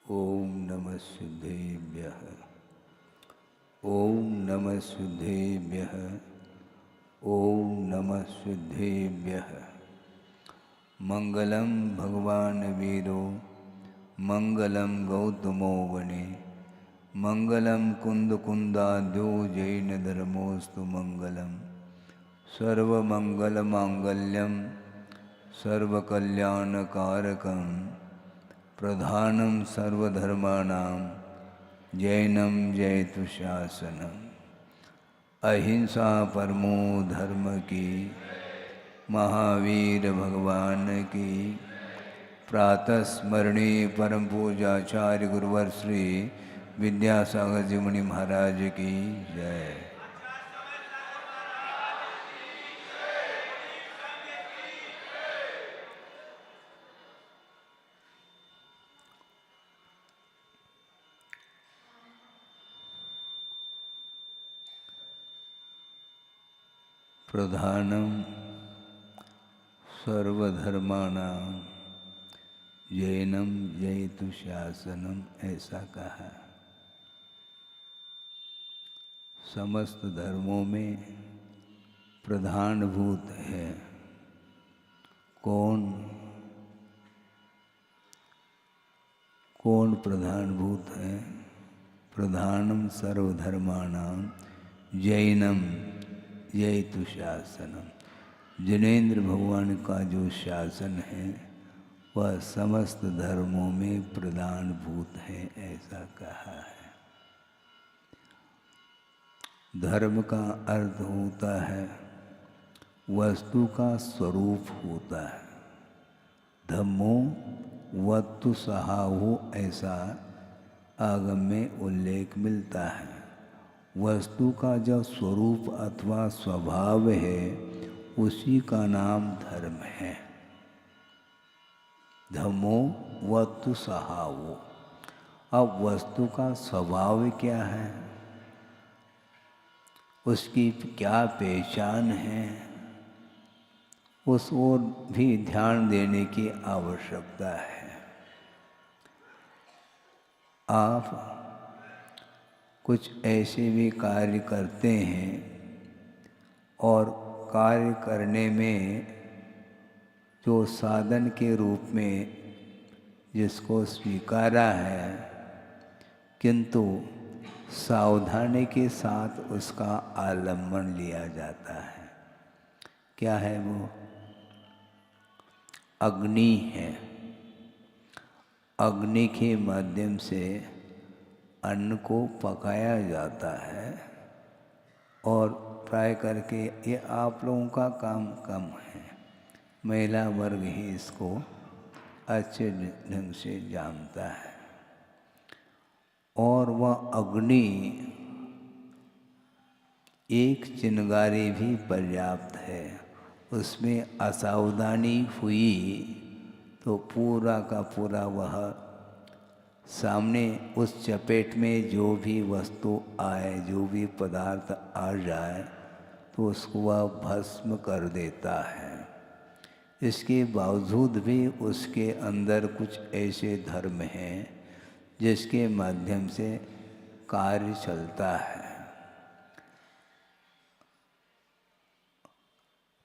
ओम नमः सिद्धेभ्यः। ओम नमः सिद्धेभ्यः। ओम नमः सिद्धेभ्यः। मंगलम भगवान वीरो मंगलम गौतमो वने मंगलम कुंद कुंदाद्यो जैन धर्मोस्तु मंगलम सर्वमंगलमांगल्यम सर्वकल्याणकारकं प्रधानं सर्वधर्माणां जैनम जयतु शासनम। अहिंसा परमो धर्म की, महावीर भगवान की। प्रातः स्मरणीय परम पूजाचार्य गुरुवर श्री विद्यासागर जी मुनि महाराज की जय। प्रधानम सर्वधर्माणां जैनम जयतु शासनम, ऐसा कहा। समस्त धर्मों में प्रधानभूत है कौन? कौन प्रधानभूत है? प्रधानम सर्वधर्माणां जैनम जयतु शासनम। जिनेन्द्र भगवान का जो शासन है वह समस्त धर्मों में प्रधानभूत है, ऐसा कहा है। धर्म का अर्थ होता है वस्तु का स्वरूप होता है। धम्मो वस्तु सहाहो, ऐसा आगम में उल्लेख मिलता है। वस्तु का जो स्वरूप अथवा स्वभाव है उसी का नाम धर्म है। धम्मो वस्तु सहावो। अब वस्तु का स्वभाव क्या है, उसकी क्या पहचान है, उस ओर भी ध्यान देने की आवश्यकता है। आप कुछ ऐसे भी कार्य करते हैं और कार्य करने में जो साधन के रूप में जिसको स्वीकारा है, किंतु सावधानी के साथ उसका आलम्बन लिया जाता है। क्या है वो? अग्नि है। अग्नि के माध्यम से अन्न को पकाया जाता है और प्राय करके ये आप लोगों का काम कम है, महिला वर्ग ही इसको अच्छे ढंग से जानता है। और वह अग्नि एक चिंगारी भी पर्याप्त है। उसमें असावधानी हुई तो पूरा का पूरा वह सामने उस चपेट में जो भी वस्तु आए, जो भी पदार्थ आ जाए, तो उसको वह भस्म कर देता है। इसके बावजूद भी उसके अंदर कुछ ऐसे धर्म हैं जिसके माध्यम से कार्य चलता है।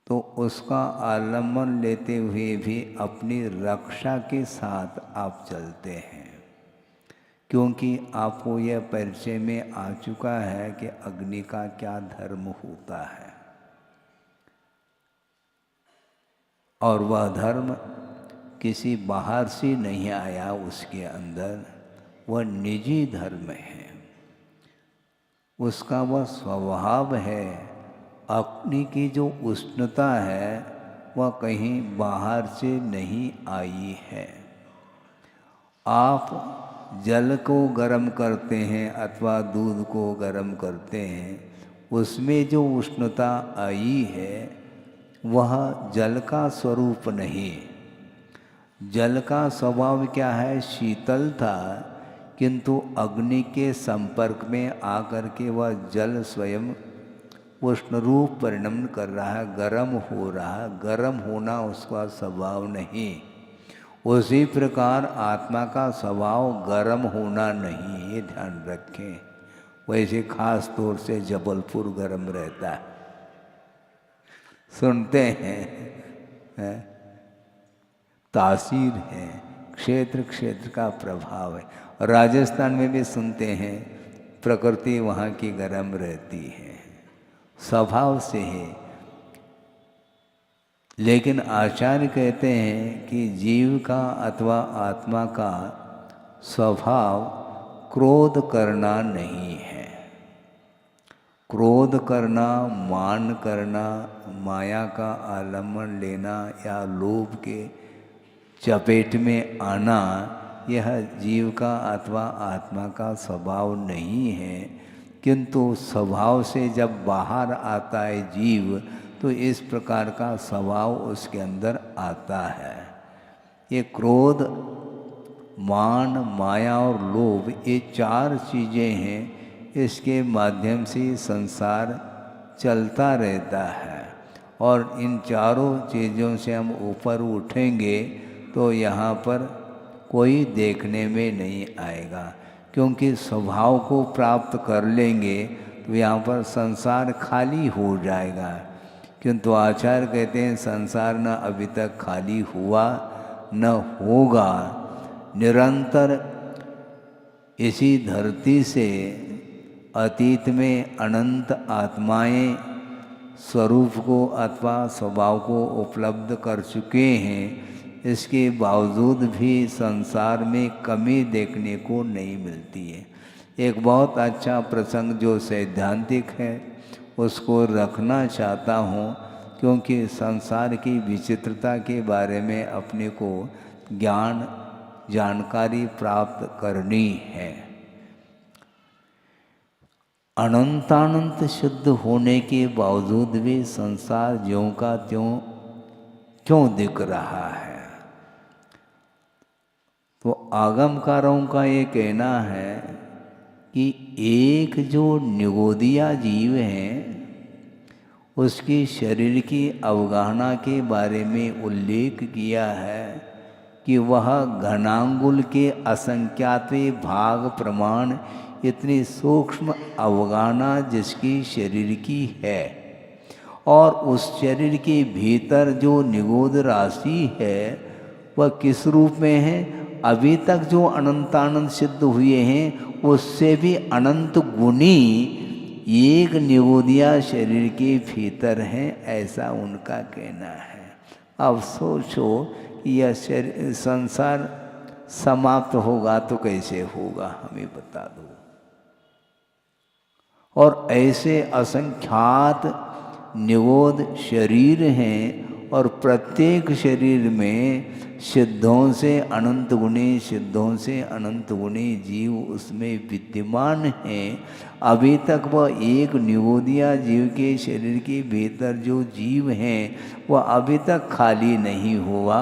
तो उसका आलम्बन लेते हुए भी अपनी रक्षा के साथ आप चलते हैं, क्योंकि आपको यह परिचय में आ चुका है कि अग्नि का क्या धर्म होता है। और वह धर्म किसी बाहर से नहीं आया, उसके अंदर वह निजी धर्म है। उसका वह स्वभाव है। अग्नि की जो उष्णता है वह कहीं बाहर से नहीं आई है। आप जल को गर्म करते हैं अथवा दूध को गर्म करते हैं, उसमें जो उष्णता आई है वह जल का स्वरूप नहीं। जल का स्वभाव क्या है? शीतल था, किंतु अग्नि के संपर्क में आकर के वह जल स्वयं उष्ण रूप परिणमन कर रहा है, गर्म हो रहा है। गर्म होना उसका स्वभाव नहीं, उसी प्रकार आत्मा का स्वभाव गर्म होना नहीं, ये ध्यान रखें। वैसे खास तौर से जबलपुर गर्म रहता है, सुनते हैं, तासीर है, क्षेत्र क्षेत्र का प्रभाव है। और राजस्थान में भी सुनते हैं प्रकृति वहाँ की गर्म रहती है, स्वभाव से है। लेकिन आचार्य कहते हैं कि जीव का अथवा आत्मा का स्वभाव क्रोध करना नहीं है। क्रोध करना, मान करना, माया का आलम्बन लेना या लोभ के चपेट में आना, यह जीव का अथवा आत्मा का स्वभाव नहीं है। किंतु स्वभाव से जब बाहर आता है जीव, तो इस प्रकार का स्वभाव उसके अंदर आता है। ये क्रोध, मान, माया और लोभ, ये चार चीज़ें हैं, इसके माध्यम से संसार चलता रहता है। और इन चारों चीज़ों से हम ऊपर उठेंगे तो यहाँ पर कोई देखने में नहीं आएगा, क्योंकि स्वभाव को प्राप्त कर लेंगे तो यहाँ पर संसार खाली हो जाएगा। किंतु आचार्य कहते हैं संसार न अभी तक खाली हुआ न होगा। निरंतर इसी धरती से अतीत में अनंत आत्माएं स्वरूप को अथवा स्वभाव को उपलब्ध कर चुके हैं। इसके बावजूद भी संसार में कमी देखने को नहीं मिलती है। एक बहुत अच्छा प्रसंग जो सैद्धांतिक है उसको रखना चाहता हूँ, क्योंकि संसार की विचित्रता के बारे में अपने को ज्ञान जानकारी प्राप्त करनी है। अनंतानंत शुद्ध होने के बावजूद भी संसार ज्यों का त्यों क्यों दिख रहा है? तो आगमकारों का ये कहना है कि एक जो निगोदिया जीव है उसकी शरीर की अवगाहना के बारे में उल्लेख किया है कि वह घनांगुल के असंख्यातवें भाग प्रमाण इतनी सूक्ष्म अवगाहना जिसकी शरीर की है, और उस शरीर के भीतर जो निगोद राशि है वह किस रूप में है? अभी तक जो अनंतानंद सिद्ध हुए हैं उससे भी अनंत गुणी एक निगोदिया शरीर के भीतर हैं, ऐसा उनका कहना है। अब सोचो यह संसार समाप्त होगा तो कैसे होगा, हमें बता दो। और ऐसे असंख्यात निगोद शरीर हैं, और प्रत्येक शरीर में सिद्धों से अनंत गुणी, सिद्धों से अनंत गुणी जीव उसमें विद्यमान हैं। अभी तक वह एक निगोदिया जीव के शरीर के भीतर जो जीव हैं वह अभी तक खाली नहीं हुआ,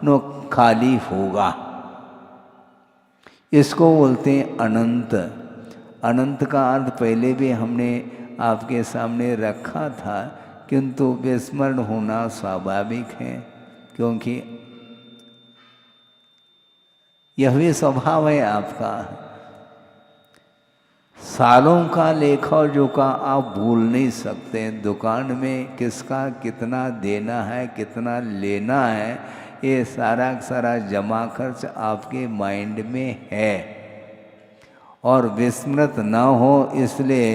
न खाली होगा। इसको बोलते हैं अनंत। अनंत का अर्थ पहले भी हमने आपके सामने रखा था, किंतु विस्मरण होना स्वाभाविक है, क्योंकि यह भी स्वभाव है आपका। सालों का लेखा जोखा आप भूल नहीं सकते। दुकान में किसका कितना देना है, कितना लेना है, ये सारा सारा जमा खर्च आपके माइंड में है। और विस्मृत न हो इसलिए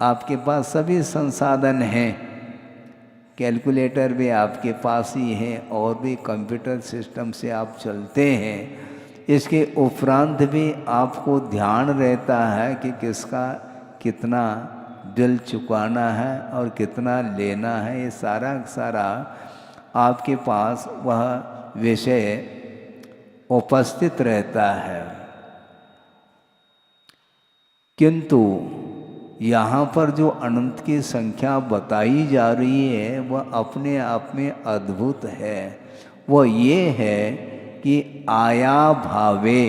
आपके पास सभी संसाधन हैं। कैलकुलेटर भी आपके पास ही है, और भी कंप्यूटर सिस्टम से आप चलते हैं। इसके उपरांत भी आपको ध्यान रहता है कि किसका कितना बिल चुकाना है और कितना लेना है। ये सारा सारा आपके पास वह विषय उपस्थित रहता है। किंतु यहाँ पर जो अनंत की संख्या बताई जा रही है वह अपने आप में अद्भुत है। वह ये है कि आया भावे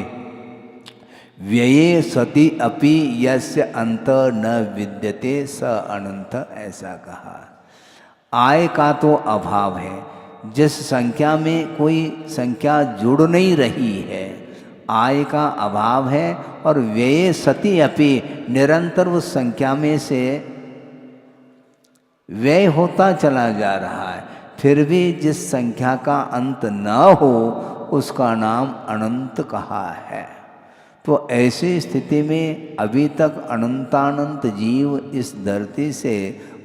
व्यये सति अपि यस्य अंत न विद्यते स अनंत, ऐसा कहा। आय का तो अभाव है, जिस संख्या में कोई संख्या जुड़ नहीं रही है, आय का अभाव है और व्यय सति अपि निरंतर उस संख्या में से व्यय होता चला जा रहा है, फिर भी जिस संख्या का अंत न हो उसका नाम अनंत कहा है। तो ऐसी स्थिति में अभी तक अनंतानंत जीव इस धरती से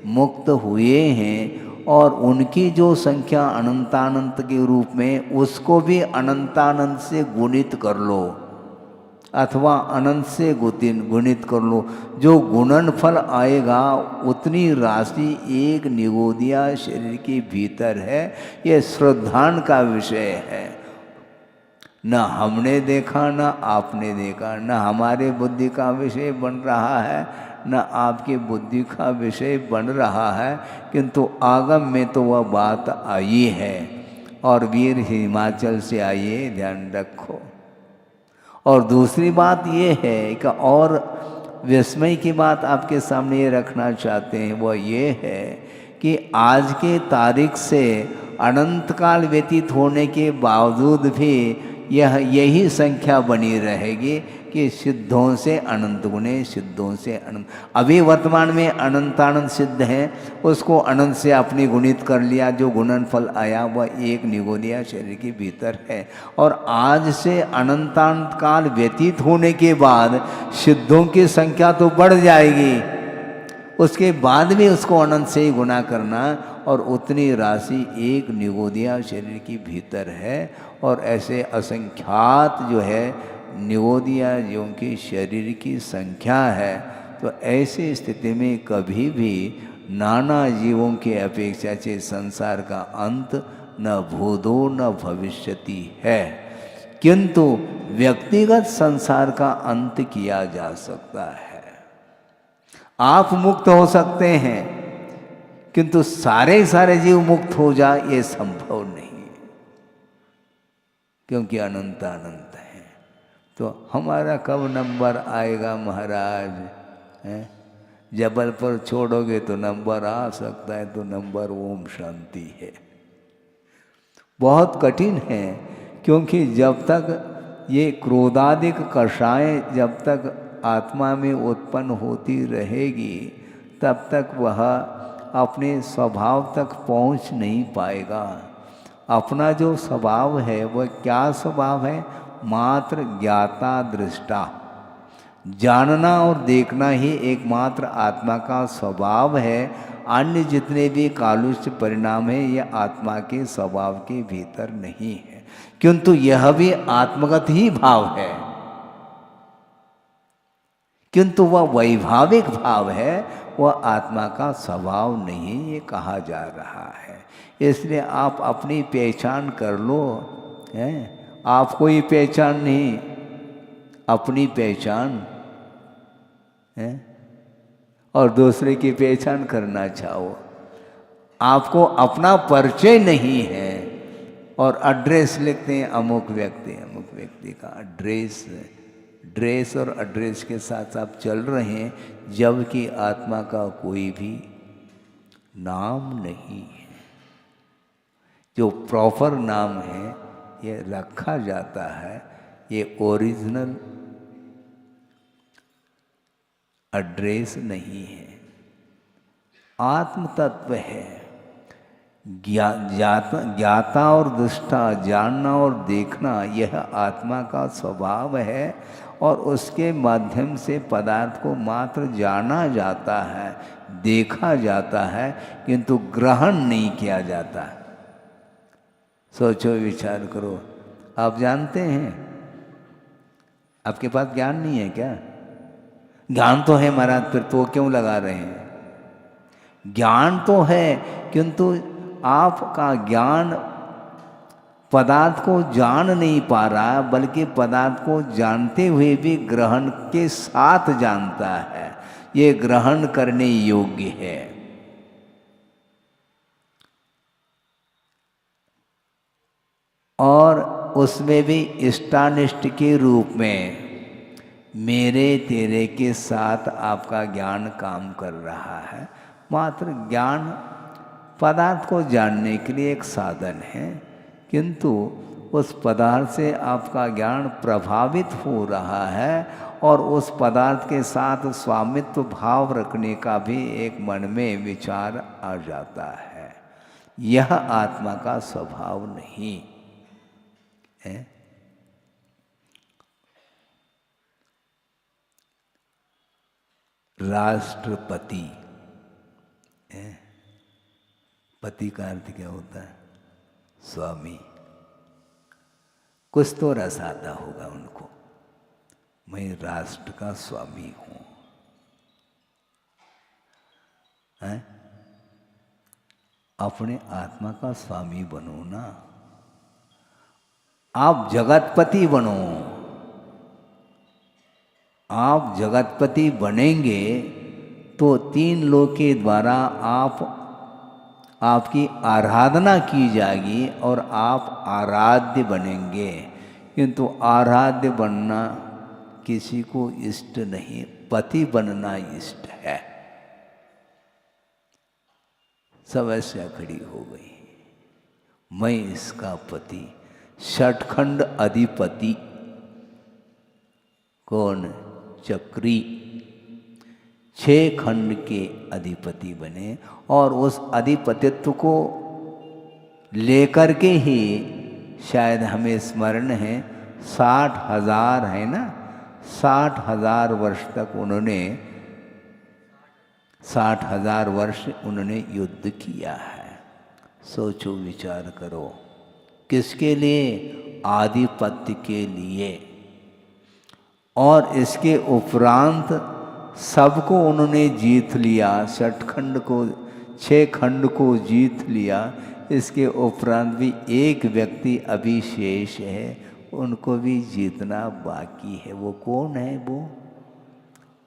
मुक्त हुए हैं और उनकी जो संख्या अनंतानंत के रूप में, उसको भी अनंतानंत से गुणित कर लो अथवा अनंत से गुणित कर लो। जो गुणनफल आएगा उतनी राशि एक निगोदिया शरीर के भीतर है। ये श्रद्धान का विषय है। न हमने देखा, न आपने देखा, न हमारे बुद्धि का विषय बन रहा है, न आपकी बुद्धि का विषय बन रहा है, किंतु आगम में तो वह बात आई है। और वीर हिमाचल से आइए, ध्यान रखो। और दूसरी बात ये है कि और विस्मय की बात आपके सामने ये रखना चाहते हैं, वह ये है कि आज के तारीख से अनंत काल व्यतीत होने के बावजूद भी यही संख्या बनी रहेगी कि सिद्धों से अनंत गुणे, सिद्धों से अनंत। अभी वर्तमान में अनंतानंत सिद्ध हैं, उसको अनंत से अपनी गुणित कर लिया, जो गुणनफल आया वह एक निगोदिया शरीर के भीतर है। और आज से अनंतानंत काल व्यतीत होने के बाद सिद्धों की संख्या तो बढ़ जाएगी, उसके बाद भी उसको अनंत से ही गुणा करना, और उतनी राशि एक निगोदिया शरीर के भीतर है। और ऐसे असंख्यात जो है निगोदिया जीवों की शरीर की संख्या है। तो ऐसी स्थिति में कभी भी नाना जीवों के अपेक्षा से संसार का अंत न भूतो न भविष्यति है, किंतु व्यक्तिगत संसार का अंत किया जा सकता है। आप मुक्त हो सकते हैं, किंतु सारे जीव मुक्त हो जाए ये संभव नहीं, क्योंकि अनंत अनंत है। तो हमारा कब नंबर आएगा महाराज? हैं? जबलपुर छोड़ोगे तो नंबर आ सकता है, तो नंबर ओम शांति है। बहुत कठिन है, क्योंकि जब तक ये क्रोधादिक कषाय जब तक आत्मा में उत्पन्न होती रहेगी, तब तक वह अपने स्वभाव तक पहुंच नहीं पाएगा। अपना जो स्वभाव है वह क्या स्वभाव है? मात्र ज्ञाता दृष्टा, जानना और देखना ही एकमात्र आत्मा का स्वभाव है। अन्य जितने भी कालुष्य परिणाम है ये आत्मा के स्वभाव के भीतर नहीं है, किंतु यह भी आत्मगत ही भाव है, किंतु वह वैभाविक भाव है, वह आत्मा का स्वभाव नहीं, ये कहा जा रहा है। इसलिए आप अपनी पहचान कर लो, हैं? आप कोई पहचान नहीं, अपनी पहचान है, और दूसरे की पहचान करना चाहो। आपको अपना परिचय नहीं है और एड्रेस लिखते हैं अमुक व्यक्ति का एड्रेस, ड्रेस और एड्रेस के साथ आप चल रहे हैं, जबकि आत्मा का कोई भी नाम नहीं है। जो प्रॉपर नाम है ये रखा जाता है, ये ओरिजिनल एड्रेस नहीं है। आत्म तत्व है, ज्ञाता और दृष्टा, जानना और देखना, यह आत्मा का स्वभाव है। और उसके माध्यम से पदार्थ को मात्र जाना जाता है, देखा जाता है, किंतु ग्रहण नहीं किया जाता। सोचो, विचार करो। आप जानते हैं, आपके पास ज्ञान नहीं है क्या? ज्ञान तो है महाराज, फिर तो क्यों लगा रहे हैं? ज्ञान तो है, किंतु आपका ज्ञान पदार्थ को जान नहीं पा रहा, बल्कि पदार्थ को जानते हुए भी ग्रहण के साथ जानता है। ये ग्रहण करने योग्य है। और उसमें भी इष्टानिष्ट के रूप में मेरे तेरे के साथ आपका ज्ञान काम कर रहा है। मात्र ज्ञान पदार्थ को जानने के लिए एक साधन है, किंतु उस पदार्थ से आपका ज्ञान प्रभावित हो रहा है और उस पदार्थ के साथ स्वामित्व भाव रखने का भी एक मन में विचार आ जाता है। यह आत्मा का स्वभाव नहीं है। राष्ट्रपति, पति का अर्थ क्या होता है? स्वामी। कुछ तो रस आता होगा उनको, मैं राष्ट्र का स्वामी हूं। अपने आत्मा का स्वामी बनो ना, आप जगतपति बनो। आप जगतपति बनेंगे तो 3 लोक के द्वारा आपकी आराधना की जाएगी और आप आराध्य बनेंगे। किंतु आराध्य बनना किसी को इष्ट नहीं, पति बनना इष्ट है। समस्या खड़ी हो गई, मैं इसका पति। षटखंड अधिपति कौन? चक्री 6 खंड के अधिपति बने और उस अधिपतित्व को लेकर के ही शायद हमें स्मरण है 60,000 है ना, 60,000 वर्ष तक उन्होंने 60,000 वर्ष उन्होंने युद्ध किया है। सोचो, विचार करो, किसके लिए? आधिपत्य के लिए। और इसके उपरांत सबको उन्होंने जीत लिया, षटखंड को, 6 खंड को जीत लिया। इसके उपरांत भी एक व्यक्ति अभी शेष है, उनको भी जीतना बाकी है। वो कौन है? वो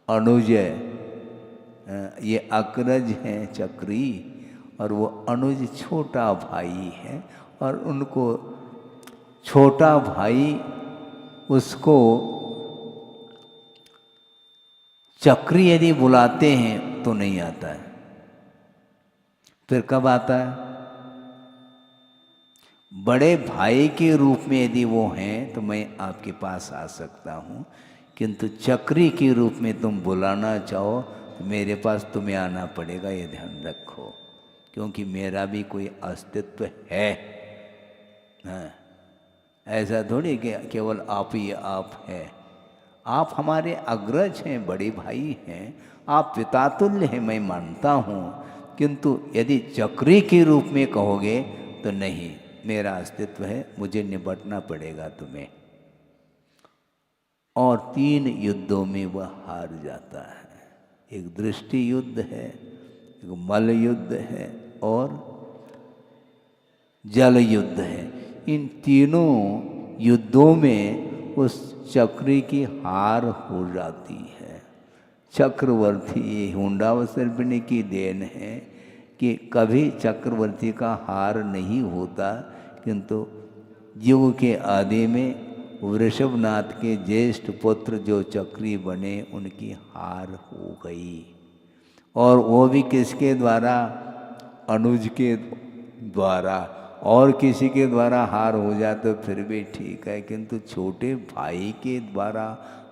अनुज। ये अग्रज हैं चक्री और वो अनुज छोटा भाई है। और उनको छोटा भाई उसको चक्री यदि बुलाते हैं तो नहीं आता है। फिर कब आता है? बड़े भाई के रूप में यदि वो हैं तो मैं आपके पास आ सकता हूँ, किंतु चक्री के रूप में तुम बुलाना चाहो तो मेरे पास तुम्हें आना पड़ेगा, ये ध्यान रखो, क्योंकि मेरा भी कोई अस्तित्व है। हाँ, ऐसा थोड़ी कि केवल आप ही आप है। आप हमारे अग्रज हैं, बड़े भाई हैं, आप पितातुल्य हैं, मैं मानता हूँ, किंतु यदि चक्री के रूप में कहोगे तो नहीं, मेरा अस्तित्व है, मुझे निपटना पड़ेगा तुम्हें। और 3 युद्धों में वह हार जाता है। एक दृष्टि युद्ध है, एक मल युद्ध है और जल युद्ध है। इन तीनों युद्धों में उस चक्री की हार हो जाती है। चक्रवर्ती हुंडावसर्पिणी की देन है कि कभी चक्रवर्ती का हार नहीं होता, किंतु युग के आदि में वृषभनाथ के ज्येष्ठ पुत्र जो चक्री बने उनकी हार हो गई। और वो भी किसके द्वारा? अनुज के द्वारा। और किसी के द्वारा हार हो जाए तो फिर भी ठीक है, किंतु छोटे भाई के द्वारा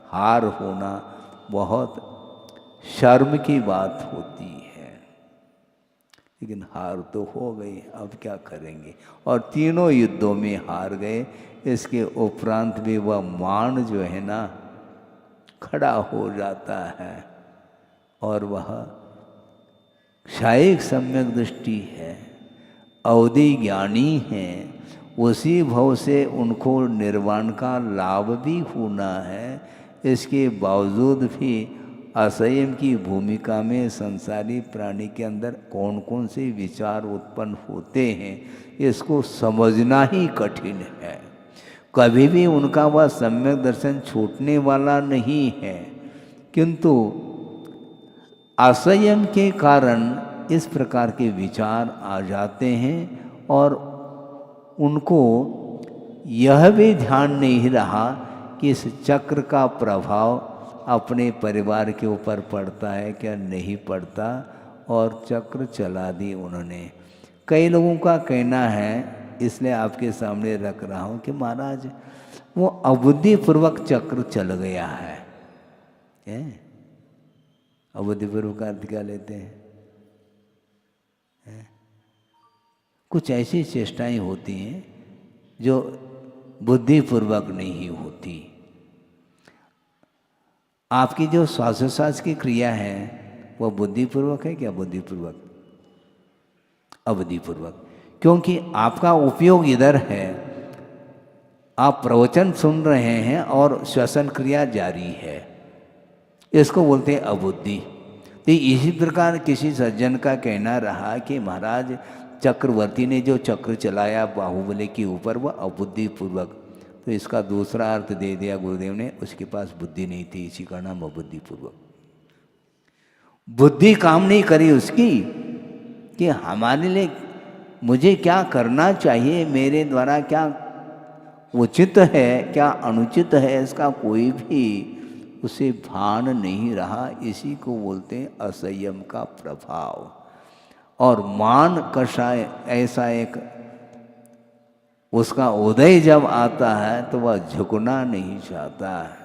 हार होना बहुत शर्म की बात होती है। लेकिन हार तो हो गई, अब क्या करेंगे। और तीनों युद्धों में हार गए। इसके उपरांत भी वह मान जो है ना खड़ा हो जाता है और वह शायद सम्यक दृष्टि है, अवधि ज्ञानी है, उसी भव से उनको निर्वाण का लाभ भी होना है। इसके बावजूद भी असंयम की भूमिका में संसारी प्राणी के अंदर कौन कौन से विचार उत्पन्न होते हैं, इसको समझना ही कठिन है। कभी भी उनका वह सम्यक दर्शन छूटने वाला नहीं है, किंतु असंयम के कारण इस प्रकार के विचार आ जाते हैं और उनको यह भी ध्यान नहीं रहा कि इस चक्र का प्रभाव अपने परिवार के ऊपर पड़ता है क्या नहीं पड़ता, और चक्र चला दी उन्होंने। कई लोगों का कहना है, इसलिए आपके सामने रख रहा हूँ, कि महाराज वो अबुद्धिपूर्वक चक्र चल गया है। अबुद्धिपूर्वक का अर्थ क्या लेते हैं? कुछ ऐसी चेष्टाएं होती हैं जो बुद्धिपूर्वक नहीं होती। आपकी जो श्वासोच्छ्वास की क्रिया है वह बुद्धिपूर्वक है क्या बुद्धिपूर्वक? अबुद्धिपूर्वक। क्योंकि आपका उपयोग इधर है, आप प्रवचन सुन रहे हैं और श्वसन क्रिया जारी है, इसको बोलते हैं अबुद्धि। तो इसी प्रकार किसी सज्जन का कहना रहा कि महाराज चक्रवर्ती ने जो चक्र चलाया बाहुबली के ऊपर वह अबुद्धिपूर्वक, तो इसका दूसरा अर्थ दे दिया गुरुदेव ने, उसके पास बुद्धि नहीं थी, इसी का नाम अबुद्धिपूर्वक। बुद्धि काम नहीं करी उसकी कि हमारे लिए मुझे क्या करना चाहिए, मेरे द्वारा क्या उचित है क्या अनुचित है, इसका कोई भी उसे भान नहीं रहा। इसी को बोलते हैं असंयम का प्रभाव। और मान कषाय ऐसा एक उसका उदय जब आता है तो वह झुकना नहीं चाहता है,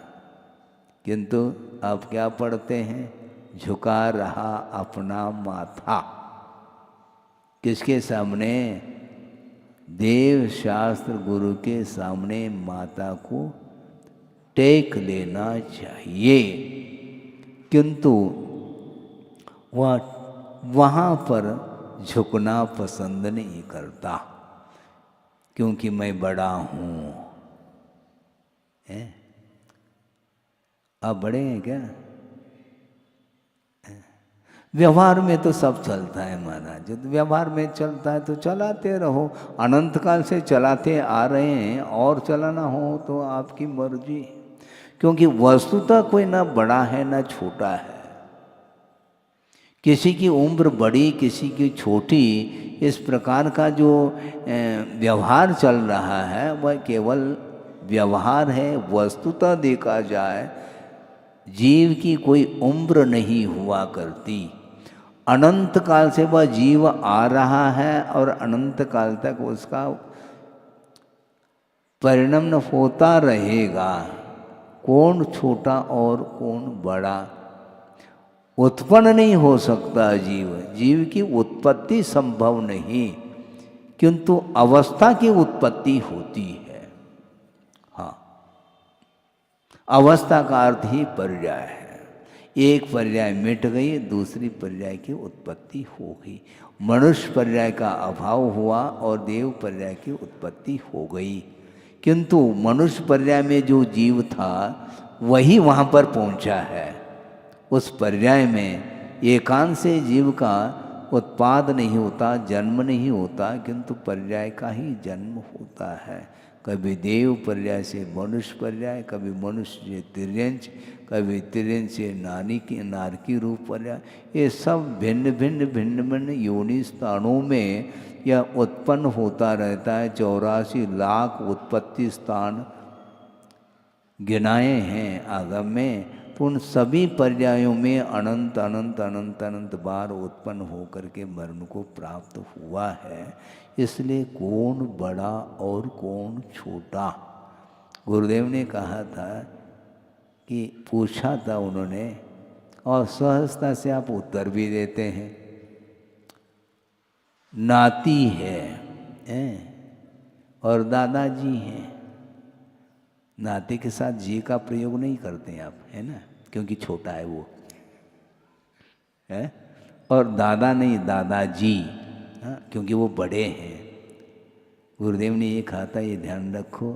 किंतु अब क्या पढ़ते हैं? झुका रहा अपना माथा। किसके सामने? देव शास्त्र गुरु के सामने माता को टेक लेना चाहिए, किंतु वह वहाँ पर झुकना पसंद नहीं करता, क्योंकि मैं बड़ा हूँ। आप बड़े हैं क्या? व्यवहार में तो सब चलता है महाराज, जब व्यवहार में चलता है तो चलाते रहो, अनंत काल से चलाते आ रहे हैं, और चलाना हो तो आपकी मर्जी। क्योंकि वस्तुतः कोई ना बड़ा है ना छोटा है, किसी की उम्र बड़ी किसी की छोटी, इस प्रकार का जो व्यवहार चल रहा है वह केवल व्यवहार है। वस्तुतः देखा जाए जीव की कोई उम्र नहीं हुआ करती, अनंत काल से वह जीव आ रहा है और अनंत काल तक उसका परिणमन होता रहेगा। कौन छोटा और कौन बड़ा, उत्पन्न नहीं हो सकता जीव, जीव की उत्पत्ति संभव नहीं, किंतु अवस्था की उत्पत्ति होती है। हाँ, अवस्था का अर्थ ही पर्याय है। एक पर्याय मिट गई, दूसरी पर्याय की उत्पत्ति हो गई। मनुष्य पर्याय का अभाव हुआ और देव पर्याय की उत्पत्ति हो गई, किंतु मनुष्य पर्याय में जो जीव था वही वहाँ पर पहुँचा है। उस पर्याय में एकांत से जीव का उत्पाद नहीं होता, जन्म नहीं होता, किंतु पर्याय का ही जन्म होता है। कभी देव पर्याय से मनुष्य पर्याय, कभी मनुष्य से तिर्यंच, कभी तिर्यंच से नारकी रूप पर्याय। ये सब भिन्न भिन्न भिन्न भिन्न योनि स्थानों में यह उत्पन्न होता रहता है। 84 लाख उत्पत्ति स्थान गिनाए हैं आगम में, तो उन सभी पर्यायों में अनंत अनंत अनंत अनंत बार उत्पन्न होकर के मरण को प्राप्त हुआ है। इसलिए कौन बड़ा और कौन छोटा, गुरुदेव ने कहा था कि पूछा था उन्होंने, और सहजता से आप उत्तर भी देते हैं। नाती है और दादाजी हैं। नाती के साथ जी का प्रयोग नहीं करते हैं आप, है ना, क्योंकि छोटा है वो, है। और दादा नहीं, दादाजी, हाँ, क्योंकि वो बड़े हैं। गुरुदेव ने ये कहा था, ये ध्यान रखो,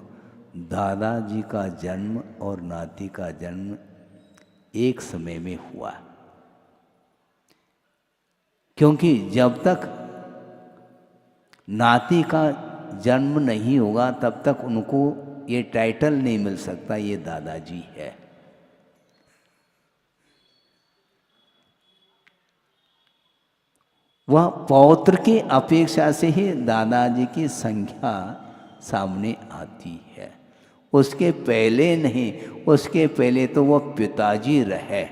दादाजी का जन्म और नाती का जन्म एक समय में हुआ, क्योंकि जब तक नाती का जन्म नहीं होगा तब तक उनको ये टाइटल नहीं मिल सकता ये दादाजी है। वह पौत्र की अपेक्षा से ही दादाजी की संख्या सामने आती है, उसके पहले नहीं। उसके पहले तो वह पिताजी रहे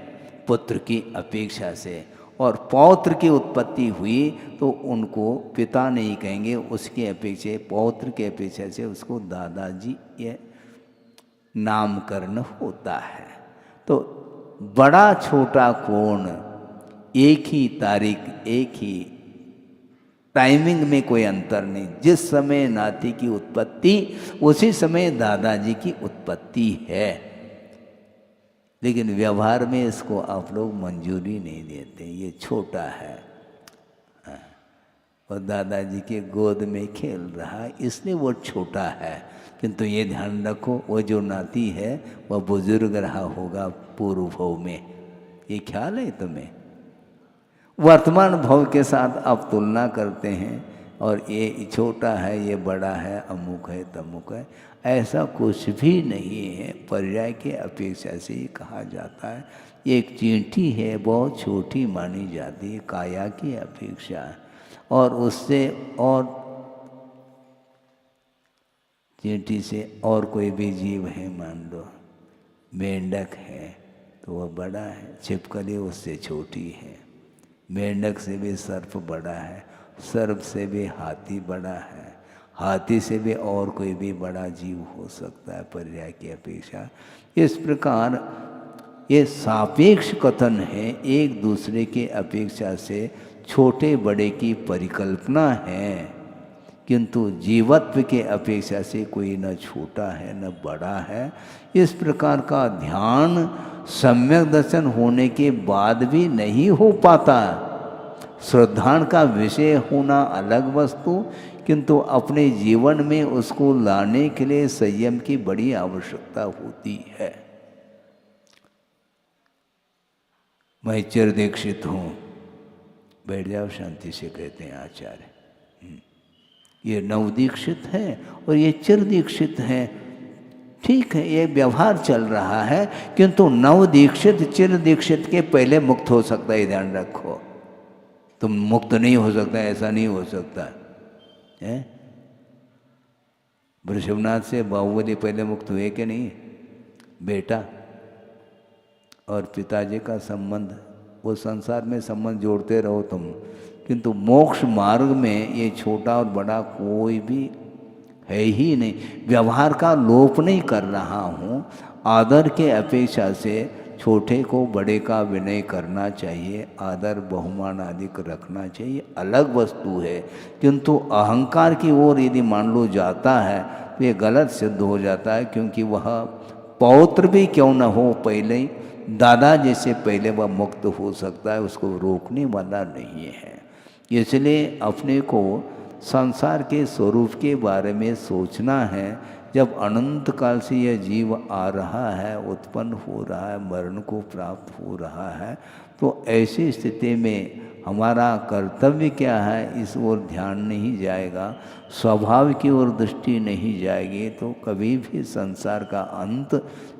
पुत्र की अपेक्षा से, और पौत्र की उत्पत्ति हुई तो उनको पिता नहीं कहेंगे, उसके अपेक्षा पौत्र के अपेक्षा से उसको दादाजी ये नामकरण होता है। तो बड़ा छोटा कौन, एक ही तारीख, एक ही टाइमिंग में कोई अंतर नहीं। जिस समय नाती की उत्पत्ति उसी समय दादाजी की उत्पत्ति है। लेकिन व्यवहार में इसको आप लोग मंजूरी नहीं देते, ये छोटा है और दादाजी के गोद में खेल रहा है इसलिए वो छोटा है। किंतु ये ध्यान रखो, वो जो नाती है वह बुजुर्ग रहा होगा पूर्व भव में। ये ख्याल है तुम्हें? वर्तमान भव के साथ आप तुलना करते हैं और ये छोटा है, ये बड़ा है, अमुक है, तमुक है, ऐसा कुछ भी नहीं है। पर्याय के अपेक्षा से ही कहा जाता है। एक चींटी है, बहुत छोटी मानी जाती है काया की अपेक्षा, और उससे और चींटी से और कोई भी जीव है, मान लो मेंढक है तो वह बड़ा है, छिपकली उससे छोटी है। मेंढक से भी सर्प बड़ा है, सर्प से भी हाथी बड़ा है, हाथी से भी और कोई भी बड़ा जीव हो सकता है पर्याय की अपेक्षा। इस प्रकार ये सापेक्ष कथन है, एक दूसरे के अपेक्षा से छोटे बड़े की परिकल्पना है, किंतु जीवत्व के अपेक्षा से कोई न छोटा है न बड़ा है। इस प्रकार का ध्यान सम्यक दर्शन होने के बाद भी नहीं हो पाता। श्रद्धान का विषय होना अलग वस्तु, किंतु अपने जीवन में उसको लाने के लिए संयम की बड़ी आवश्यकता होती है। मैं चिर दीक्षित हूँ, बैठ जाओ शांति से, कहते हैं आचार्य। ये नवदीक्षित है और ये चिर दीक्षित है, ठीक है, ये व्यवहार चल रहा है, किंतु नवदीक्षित चिर दीक्षित के पहले मुक्त हो सकता है, ध्यान रखो। तुम मुक्त नहीं हो सकता, ऐसा नहीं हो सकता है। वृषभनाथ से बाहुबली पहले मुक्त हुए कि नहीं? बेटा और पिताजी का संबंध, वो संसार में संबंध जोड़ते रहो तुम, किंतु मोक्ष मार्ग में ये छोटा और बड़ा कोई भी है ही नहीं। व्यवहार का लोप नहीं कर रहा हूँ, आदर के अपेक्षा से छोटे को बड़े का विनय करना चाहिए, आदर बहुमान आदि रखना चाहिए, अलग वस्तु है। किंतु अहंकार की ओर यदि मान लो जाता है तो ये गलत सिद्ध हो जाता है, क्योंकि वह पौत्र भी क्यों न हो, पहले ही दादा जैसे पहले वह मुक्त हो सकता है, उसको रोकने वाला नहीं है। इसलिए अपने को संसार के स्वरूप के बारे में सोचना है। जब अनंत काल से यह जीव आ रहा है, उत्पन्न हो रहा है, मरण को प्राप्त हो रहा है, तो ऐसी स्थिति में हमारा कर्तव्य क्या है, इस ओर ध्यान नहीं जाएगा, स्वभाव की ओर दृष्टि नहीं जाएगी, तो कभी भी संसार का अंत,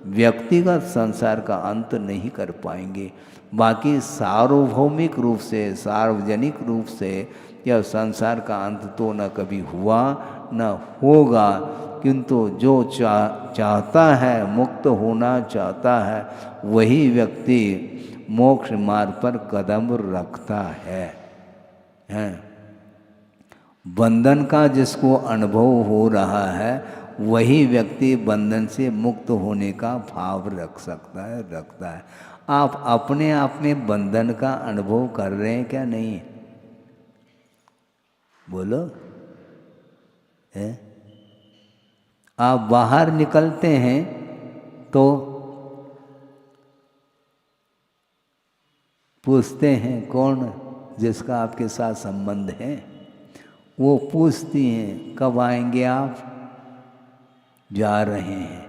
व्यक्तिगत संसार का अंत नहीं कर पाएंगे। बाकी सार्वभौमिक रूप से, सार्वजनिक रूप से यह संसार का अंत तो न कभी हुआ न होगा, किंतु जो चाहता है, मुक्त होना चाहता है, वही व्यक्ति मोक्ष मार्ग पर कदम रखता है। बंधन का जिसको अनुभव हो रहा है, वही व्यक्ति बंधन से मुक्त होने का भाव रख सकता है, रखता है। आप अपने आप में बंधन का अनुभव कर रहे हैं क्या? नहीं, बोलो है? आप बाहर निकलते हैं तो पूछते हैं कौन जिसका आपके साथ संबंध है, वो पूछती हैं कब आएंगे आप? जा रहे हैं,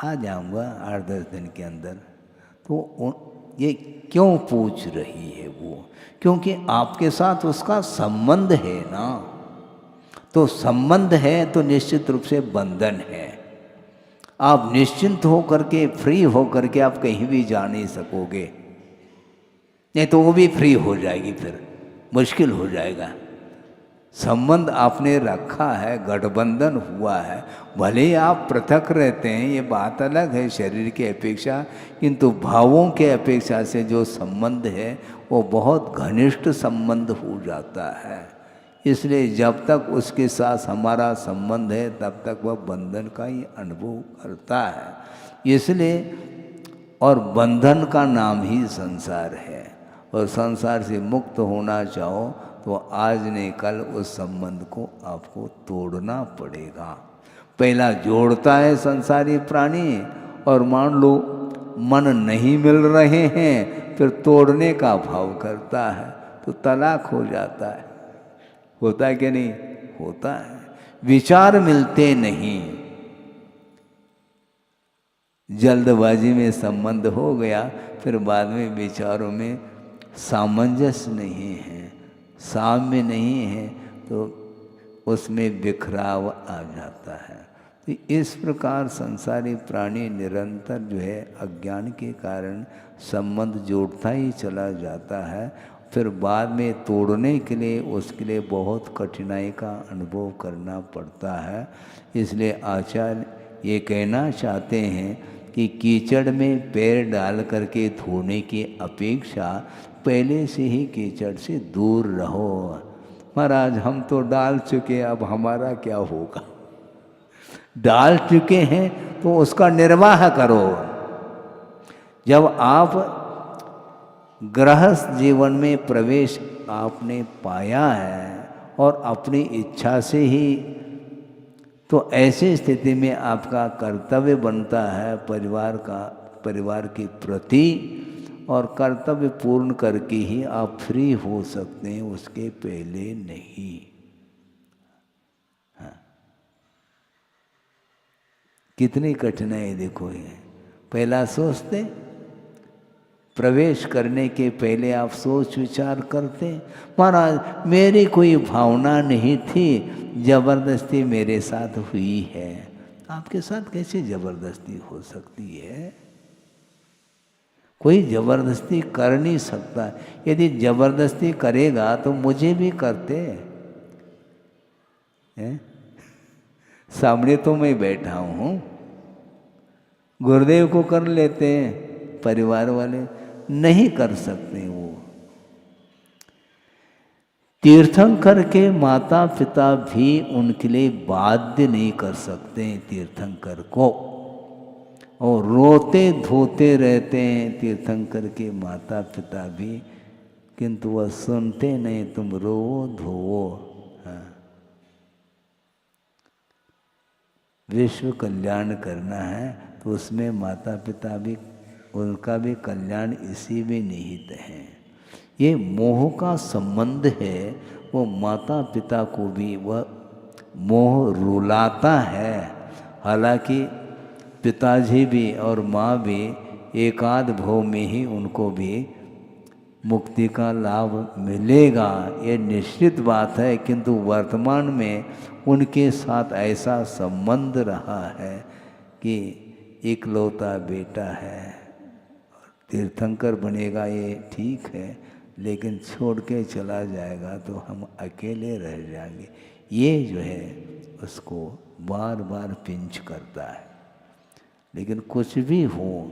आ जाऊंगा 8-10 दिन के अंदर। तो ये क्यों पूछ रही है वो? क्योंकि आपके साथ उसका संबंध है ना। तो संबंध है तो निश्चित रूप से बंधन है। आप निश्चिंत होकर के, फ्री होकर के आप कहीं भी जा नहीं सकोगे, नहीं तो वो भी फ्री हो जाएगी, फिर मुश्किल हो जाएगा। संबंध आपने रखा है, गठबंधन हुआ है, भले ही आप पृथक रहते हैं, ये बात अलग है शरीर की अपेक्षा, किंतु भावों के अपेक्षा से जो संबंध है वो बहुत घनिष्ठ संबंध हो जाता है। इसलिए जब तक उसके साथ हमारा संबंध है तब तक वह बंधन का ही अनुभव करता है। इसलिए और बंधन का नाम ही संसार है, और संसार से मुक्त होना चाहो तो आज नहीं कल उस संबंध को आपको तोड़ना पड़ेगा। पहला जोड़ता है संसारी प्राणी, और मान लो मन नहीं मिल रहे हैं फिर तोड़ने का भाव करता है तो तलाक हो जाता है। होता है कि नहीं? होता है। विचार मिलते नहीं, जल्दबाजी में संबंध हो गया, फिर बाद में विचारों में सामंजस्य नहीं है, साम्य नहीं है, तो उसमें बिखराव आ जाता है। तो इस प्रकार संसारी प्राणी निरंतर जो है अज्ञान के कारण संबंध जोड़ता ही चला जाता है, फिर बाद में तोड़ने के लिए उसके लिए बहुत कठिनाई का अनुभव करना पड़ता है। इसलिए आचार्य ये कहना चाहते हैं कि कीचड़ में पैर डाल करके धोने की अपेक्षा पहले से ही कीचड़ से दूर रहो। महाराज हम तो डाल चुके, अब हमारा क्या होगा? डाल चुके हैं तो उसका निर्वाह करो। जब आप गृहस्थ जीवन में प्रवेश आपने पाया है और अपनी इच्छा से ही, तो ऐसी स्थिति में आपका कर्तव्य बनता है परिवार के प्रति, और कर्तव्य पूर्ण करके ही आप फ्री हो सकते हैं, उसके पहले नहीं। हाँ। कितनी कठिनाई देखो ये। पहला सोचते, प्रवेश करने के पहले आप सोच विचार करते, महाराज मेरी कोई भावना नहीं थी, जबरदस्ती मेरे साथ हुई है। आपके साथ कैसे जबरदस्ती हो सकती है? कोई जबरदस्ती कर नहीं सकता। यदि जबरदस्ती करेगा तो मुझे भी करते हैं। सामने तो मैं बैठा हूँ, गुरुदेव को कर लेते हैं, परिवार वाले नहीं कर सकते। वो तीर्थंकर के माता पिता भी उनके लिए बाध्य नहीं कर सकते तीर्थंकर को, और रोते धोते रहते हैं तीर्थंकर के माता पिता भी, किंतु वह सुनते नहीं। तुम रो धोवो, हाँ। विश्व कल्याण करना है तो उसमें माता पिता भी, उनका भी कल्याण इसी में निहित है। ये मोह का संबंध है, वो माता पिता को भी वह मोह रुलाता है। हालांकि पिताजी भी और माँ भी एकाध भव में ही उनको भी मुक्ति का लाभ मिलेगा, ये निश्चित बात है, किंतु वर्तमान में उनके साथ ऐसा संबंध रहा है कि इकलौता बेटा है, तीर्थंकर बनेगा ये ठीक है, लेकिन छोड़ के चला जाएगा तो हम अकेले रह जाएंगे। ये जो है उसको बार बार पिंच करता है। लेकिन कुछ भी हो,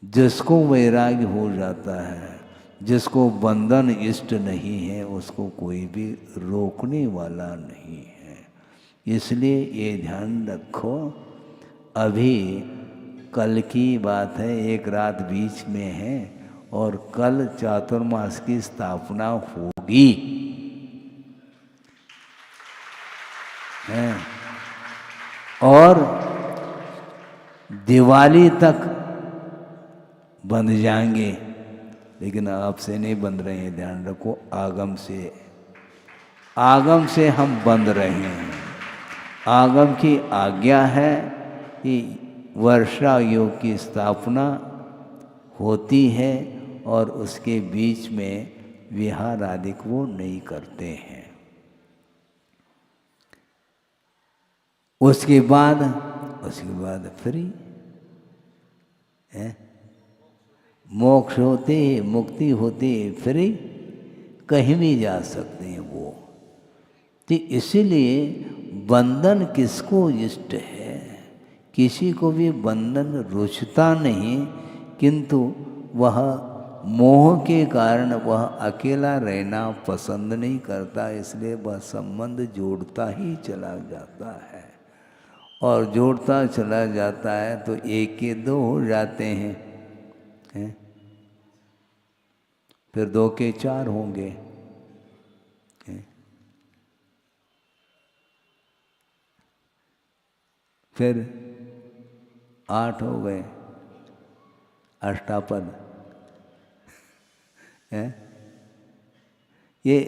जिसको वैराग्य हो जाता है, जिसको बंधन इष्ट नहीं है, उसको कोई भी रोकने वाला नहीं है। इसलिए ये ध्यान रखो। अभी कल की बात है, एक रात बीच में है, और कल चातुर्मास की स्थापना होगी है, और दिवाली तक बंध जाएंगे, लेकिन आपसे नहीं बंध रहे हैं, ध्यान रखो। आगम से हम बंध रहे हैं। आगम की आज्ञा है कि वर्षा योग की स्थापना होती है, और उसके बीच में विहार आदि को नहीं करते हैं। उसके बाद फ्री है, मोक्ष होते मुक्ति होती, फ्री कहीं भी जा सकते हैं वो। तो इसीलिए बंधन किसको इष्ट है? किसी को भी बंधन रुचता नहीं, किंतु वह मोह के कारण वह अकेला रहना पसंद नहीं करता, इसलिए वह संबंध जोड़ता ही चला जाता है। और जोड़ता चला जाता है तो एक के दो हो जाते हैं, फिर दो के चार होंगे, फिर 8 हो गए, अष्टापद है। ये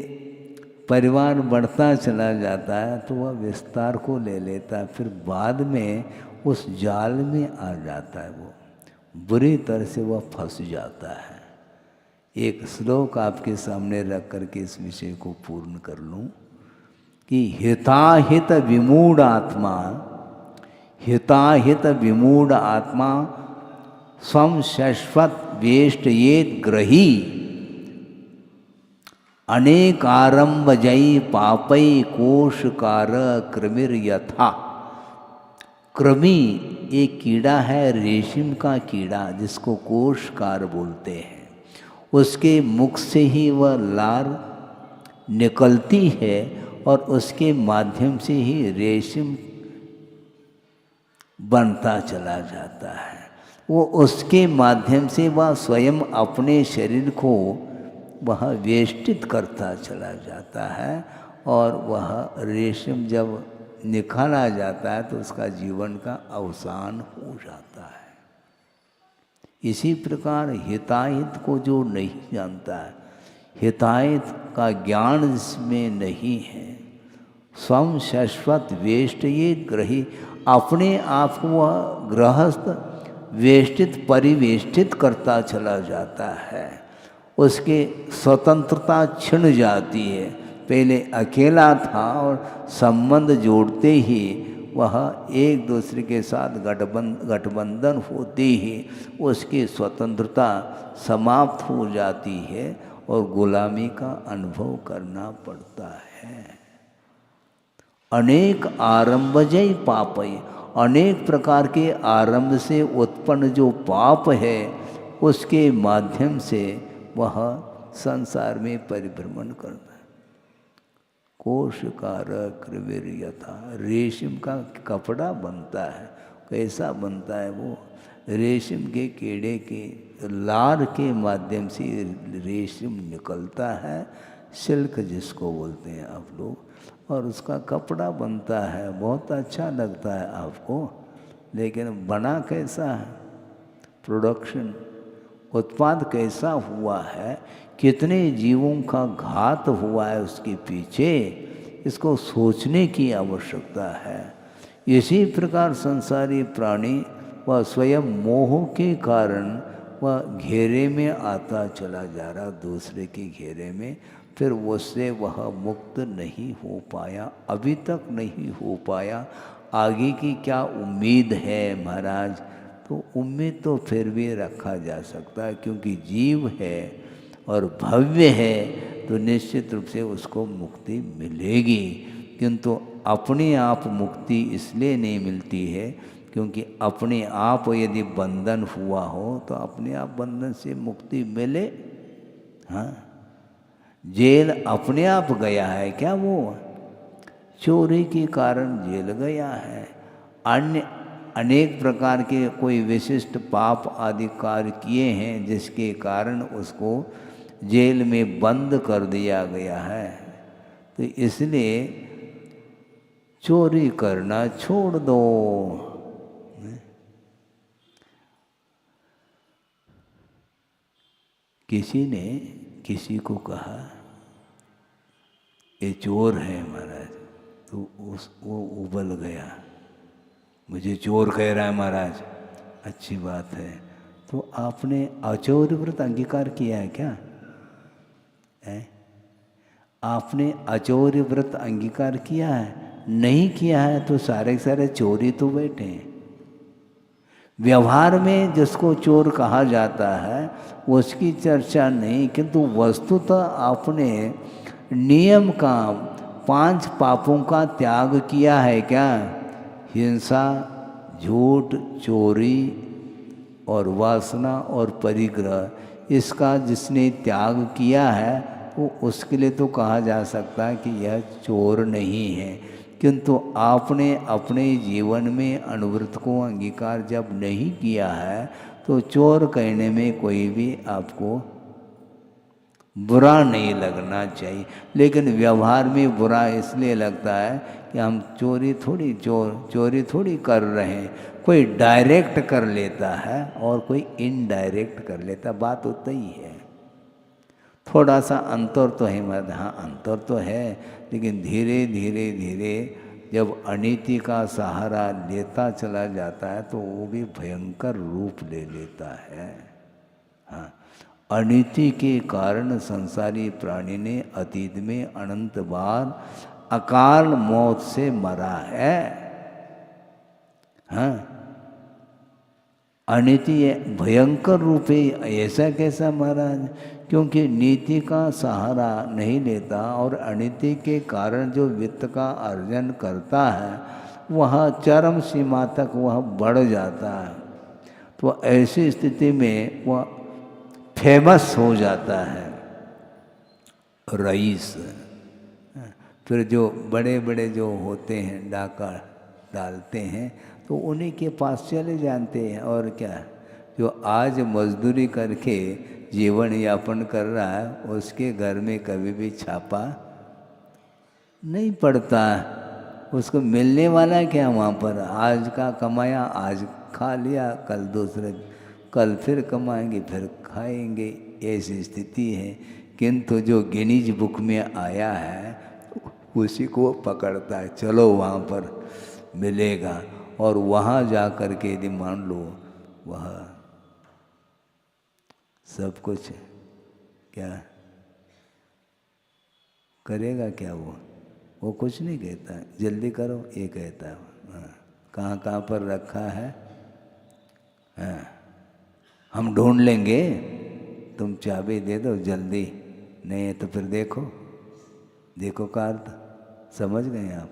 परिवार बढ़ता चला जाता है तो वह विस्तार को ले लेता है, फिर बाद में उस जाल में आ जाता है, वो बुरी तरह से वह फंस जाता है। एक श्लोक आपके सामने रख करके इस विषय को पूर्ण कर लूँ कि हिताहित विमूढ़ आत्मा, हिताहित विमूढ़ आत्मा स्वम शाश्वत वेष्टयेत ग्रही अनेकारंभजयी पापई कोशकार कृमिर यथा। कृमि एक कीड़ा है, रेशम का कीड़ा, जिसको कोशकार बोलते हैं। उसके मुख से ही वह लार निकलती है और उसके माध्यम से ही रेशम बनता चला जाता है। वो उसके माध्यम से वह स्वयं अपने शरीर को वह वेष्टित करता चला जाता है, और वह रेशम जब निकाला जाता है तो उसका जीवन का अवसान हो जाता है। इसी प्रकार हिताहित को जो नहीं जानता है, हिताहित का ज्ञान जिसमें नहीं है, स्वम शाश्वत वेष्टयेत ग्रही, अपने आप को वह गृहस्थ वेष्टित परिवेष्टित करता चला जाता है। उसके स्वतंत्रता छिन जाती है। पहले अकेला था और संबंध जोड़ते ही वह एक दूसरे के साथ गठबंधन होते ही उसकी स्वतंत्रता समाप्त हो जाती है और गुलामी का अनुभव करना पड़ता है। अनेक आरंभजय पापय, अनेक प्रकार के आरंभ से उत्पन्न जो पाप है उसके माध्यम से वह संसार में परिभ्रमण करता है। कोशकार कृमिर यथा, रेशम का कपड़ा बनता है। कैसा बनता है वो? रेशम के कीड़े के लार के माध्यम से रेशम निकलता है, सिल्क जिसको बोलते हैं आप लोग, और उसका कपड़ा बनता है। बहुत अच्छा लगता है आपको, लेकिन बना कैसा है? प्रोडक्शन, उत्पाद कैसा हुआ है, कितने जीवों का घात हुआ है उसके पीछे, इसको सोचने की आवश्यकता है। इसी प्रकार संसारी प्राणी वह स्वयं मोह के कारण वह घेरे में आता चला जा रहा, दूसरे के घेरे में, फिर उससे वह मुक्त नहीं हो पाया, अभी तक नहीं हो पाया। आगे की क्या उम्मीद है महाराज? तो उम्मीद तो फिर भी रखा जा सकता है, क्योंकि जीव है और भव्य है तो निश्चित रूप से उसको मुक्ति मिलेगी। किंतु अपने आप मुक्ति इसलिए नहीं मिलती है क्योंकि अपने आप यदि बंधन हुआ हो तो अपने आप बंधन से मुक्ति मिले? हाँ, जेल अपने आप गया है क्या? वो चोरी के कारण जेल गया है, अन्य अनेक प्रकार के कोई विशिष्ट पाप आदि कार्य किए हैं जिसके कारण उसको जेल में बंद कर दिया गया है। तो इसलिए चोरी करना छोड़ दो। किसी ने किसी को कहा ये चोर है महाराज, तो वो उबल गया, मुझे चोर कह रहा है महाराज, अच्छी बात है। तो आपने अचौर्य व्रत अंगीकार किया है क्या? आपने अचौर्य व्रत अंगीकार किया है? नहीं किया है तो सारे सारे चोरी तो बैठे हैं। व्यवहार में जिसको चोर कहा जाता है उसकी चर्चा नहीं, किंतु वस्तुतः आपने नियम का 5 पापों का त्याग किया है क्या? हिंसा, झूठ, चोरी और वासना और परिग्रह, इसका जिसने त्याग किया है वो उसके लिए तो कहा जा सकता है कि यह चोर नहीं है। किंतु आपने अपने जीवन में अनुव्रत को अंगीकार जब नहीं किया है तो चोर कहने में कोई भी आपको बुरा नहीं लगना चाहिए। लेकिन व्यवहार में बुरा इसलिए लगता है कि हम चोरी थोड़ी कर रहे हैं। कोई डायरेक्ट कर लेता है और कोई इनडायरेक्ट कर लेता, बात उतना ही है। थोड़ा सा अंतर तो है, मत हाँ अंतर तो है, लेकिन धीरे धीरे धीरे जब अनीति का सहारा लेता चला जाता है तो वो भी भयंकर रूप ले लेता है। हाँ, अनीति के कारण संसारी प्राणी ने अतीत में अनंत बार अकाल मौत से मरा है। हाँ, अनीति भयंकर रूप है। ऐसा कैसा मरा? क्योंकि नीति का सहारा नहीं लेता और अनीति के कारण जो वित्त का अर्जन करता है वह चरम सीमा तक वह बढ़ जाता है। तो ऐसी स्थिति में वह फेमस हो जाता है, रईस। फिर जो बड़े बड़े जो होते हैं डाका डालते हैं तो उन्हीं के पास चले जाते हैं। और क्या, जो आज मजदूरी करके जीवन यापन कर रहा है उसके घर में कभी भी छापा नहीं पड़ता। उसको मिलने वाला क्या वहाँ पर? आज का कमाया आज खा लिया, कल फिर कमाएंगे फिर खाएंगे, ऐसी स्थिति है। किंतु जो गिनीज बुक में आया है उसी को पकड़ता है, चलो वहाँ पर मिलेगा। और वहाँ जा कर के यदि मान लो वह सब कुछ क्या करेगा, क्या वो कुछ नहीं कहता, जल्दी करो ये कहता है। हाँ, कहाँ कहाँ पर रखा है, हाँ, हम ढूंढ लेंगे, तुम चाबी दे दो जल्दी, नहीं है तो फिर देखो का अर्थ समझ गए आप?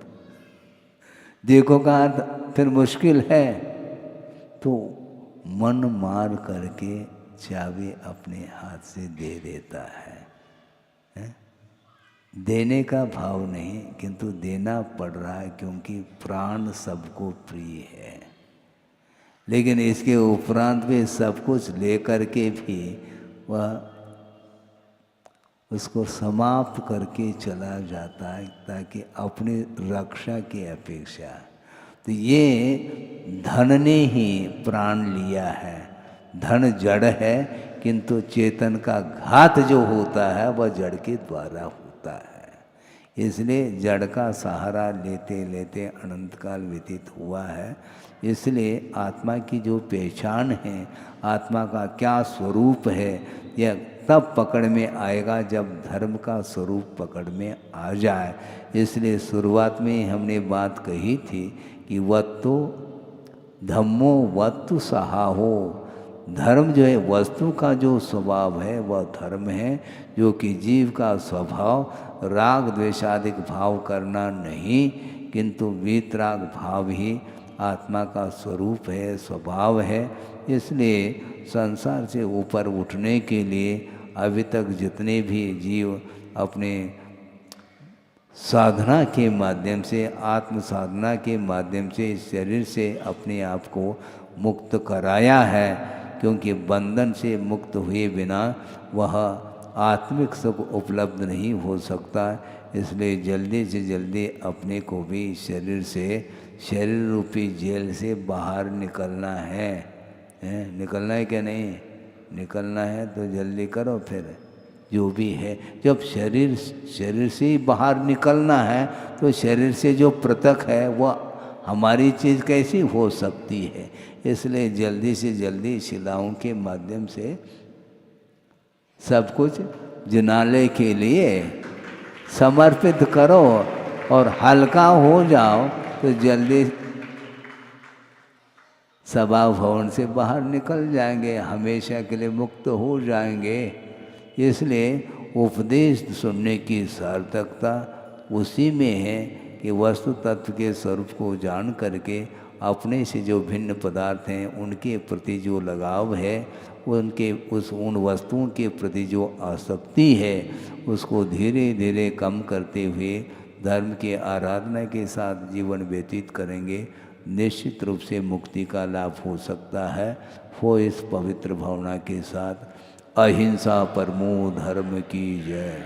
देखो का अर्थ फिर मुश्किल है तो मन मार करके चाबी अपने हाथ से दे देता है। देने का भाव नहीं, किंतु देना पड़ रहा है क्योंकि प्राण सबको प्रिय है। लेकिन इसके उपरांत भी सब कुछ लेकर के भी वह उसको समाप्त करके चला जाता है ताकि अपनी रक्षा की अपेक्षा। तो ये धन ने ही प्राण लिया है। धन जड़ है किंतु चेतन का घात जो होता है वह जड़ के द्वारा होता है। इसलिए जड़ का सहारा लेते लेते अनंत काल व्यतीत हुआ है। इसलिए आत्मा की जो पहचान है, आत्मा का क्या स्वरूप है, यह तब पकड़ में आएगा जब धर्म का स्वरूप पकड़ में आ जाए। इसलिए शुरुआत में हमने बात कही थी कि वत्तु धम्मो वत्तु सहाहो। धर्म जो है वस्तु का जो स्वभाव है वह धर्म है, जो कि जीव का स्वभाव राग द्वेषादिक भाव करना नहीं किंतु वीतराग भाव ही आत्मा का स्वरूप है, स्वभाव है। इसलिए संसार से ऊपर उठने के लिए अभी तक जितने भी जीव अपने साधना के माध्यम से, आत्म साधना के माध्यम से इस शरीर से अपने आप को मुक्त कराया है, क्योंकि बंधन से मुक्त हुए बिना वह आत्मिक सुख उपलब्ध नहीं हो सकता। इसलिए जल्दी से जल्दी अपने को भी शरीर रूपी जेल से बाहर निकलना है। निकलना है क्या? नहीं निकलना है तो जल्दी करो। फिर जो भी है, जब शरीर से ही बाहर निकलना है तो शरीर से जो पृथक है वह हमारी चीज़ कैसी हो सकती है। इसलिए जल्दी से जल्दी शिलाओं के माध्यम से सब कुछ जिनाले के लिए समर्पित करो और हल्का हो जाओ तो जल्दी सभा भवन से बाहर निकल जाएंगे, हमेशा के लिए मुक्त हो जाएंगे। इसलिए उपदेश सुनने की सार्थकता उसी में है कि वस्तु तत्व के स्वरूप को जान करके अपने से जो भिन्न पदार्थ हैं उनके प्रति जो लगाव है, उनके उन वस्तुओं के प्रति जो आसक्ति है, उसको धीरे धीरे कम करते हुए धर्म की आराधना के साथ जीवन व्यतीत करेंगे, निश्चित रूप से मुक्ति का लाभ हो सकता है। वो इस पवित्र भावना के साथ अहिंसा परमो धर्म की जय।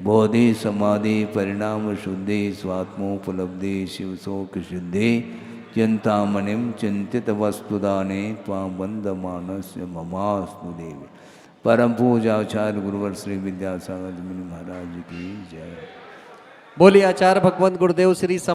बोधि समाधि परिणाम शुद्धि स्वात्मोपलब्धि शिव शोक शुद्धि चिंतामणिम चिंतित वस्तुदाने त्वां वंदमानस्य ममास्तु देवी। परम पूजा आचार्य गुरुवर श्री विद्यासागर जी महाराज की जय। बोलिए आचार्य भगवंत गुरुदेव श्री